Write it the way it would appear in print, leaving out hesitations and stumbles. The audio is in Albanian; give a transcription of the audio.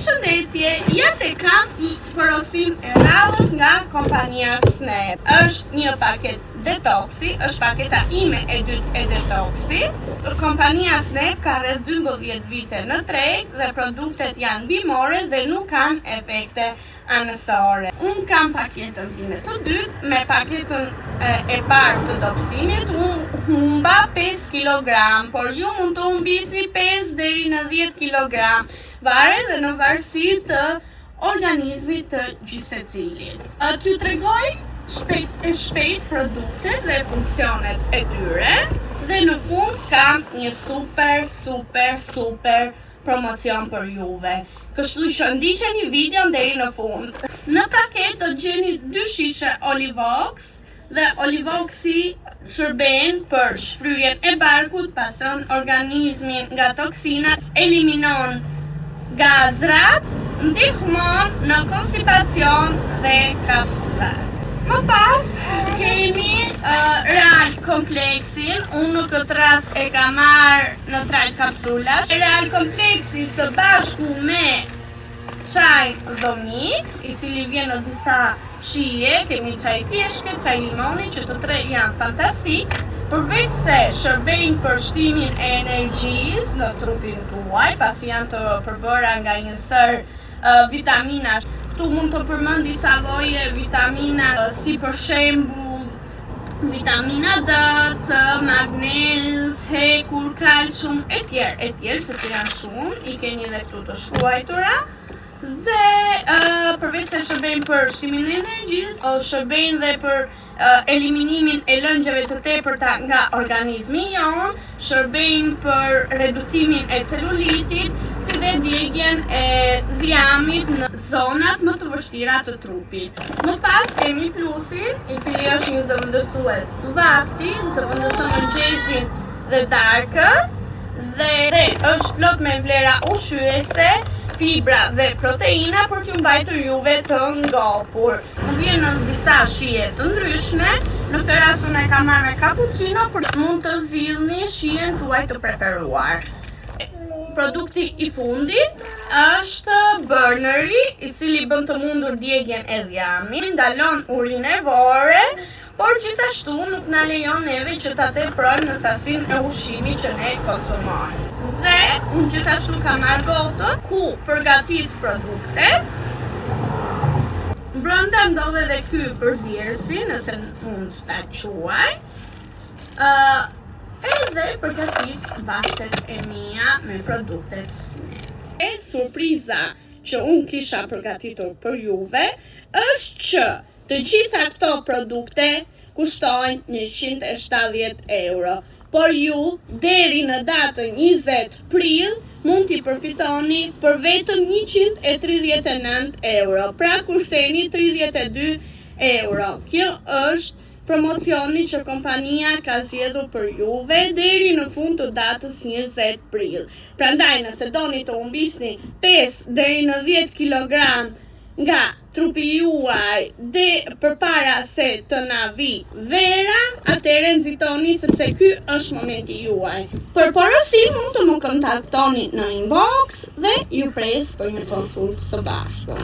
Përshëndetje, ja te kam një porosim e radhës nga kompania Snap. Është një paket detoksi, është paketa ime e dytë e detoksi. Kompania Snap ka rreth 12 vite në treg dhe produktet janë bimore dhe nuk kanë efekte anësore. Unë kam paketën time të dytë, me paketën e parë të dobësimit, unë humba 5 kg, por ju mund të humbisni 5 deri në 10 kg, varet dhe në varësi të organizmit të gjithsecilit. T'ju tregoj shpejt produktet dhe funksionet e tyre, dhe në fund kam një super promocion për juve. Kështu që ndiqeni videon deri në fund. Në paket do të gjeni 2 shishe Olivox dhe Olivoxi shërben për shfryrjen e barkut, pastron organizmin nga toksinat, eliminon gazrat, ndihmon në konstipacion dhe kapslar. Më pas kemi Real Kompleksin, unë në këtë rast e ka marrë në 3 kapsulash. Real Kompleksi së bashku me çaj Domix, i cili vjen në disa shije, kemi çaj pjeshke, çaj limoni, që të tre janë fantastik, përveç se shërbejnë për shtimin e energjisë në trupin tuaj, pasi janë të përbëra nga një sër vitamina. Këtu mund të përmend disa lloje vitamina, si për shembull vitamina D, C, magnez, hekur, kalcium, etj, sepse janë shumë, i keni edhe këtu të shkruajtura. Dhe përveç se shërbejnë për shtimin e energjisë, shërbejnë dhe për eliminimin e lëngjeve të tepërta nga organizmi jon, shërbejnë për reduktimin e celulitit, si dhe djegjen e dhjamit në zonat më të vështira të trupit. Më pas kemi plusin, i cili është një zëvendësues vakti, zëvendëson mëngjesin dhe darkën, dhe është plot me vlera ushqyese, fibra dhe proteina për t'ju mbajtur juve të ngopur. Vjen në disa shije të ndryshme, në këtë rast unë e kam marrë me cappuccino për mund të zgjidhni shijen tuaj të preferuar. Produkti i fundit është burneri, i cili bën të mundur djegjen e dhjamit, ndalon urinë nevore, por gjithashtu nuk na lejon neve që ta teprojmë në sasinë e ushqimit që ne konsumojmë. Dhe unë gjithashtu kam marrë gotën ku përgatis produktet. Brenda ndodhe dhe ky përzierësi, nëse mund ta quaj. Edhe përgatis bastet e mia me produktet Snap. E surpriza që unë kisha përgatitur për juve është që të gjitha këto produkte kushtojnë 170 euro. Por ju, deri në datën 20 prill, mund t'i përfitoni për vetëm 139 euro. Pra kurseni 32 euro. Kjo është promocioni që kompania ka zgjedhur për juve deri në fund të datës 20 prill. Prandaj nëse doni të humbisni 5 deri në 10 kg nga trupi juaj dhe përpara se të na vi vera, atëherë nxitoni sepse ky është momenti juaj. Për porosim mund të më kontaktoni në inbox dhe ju pres për një konsultë së bashku.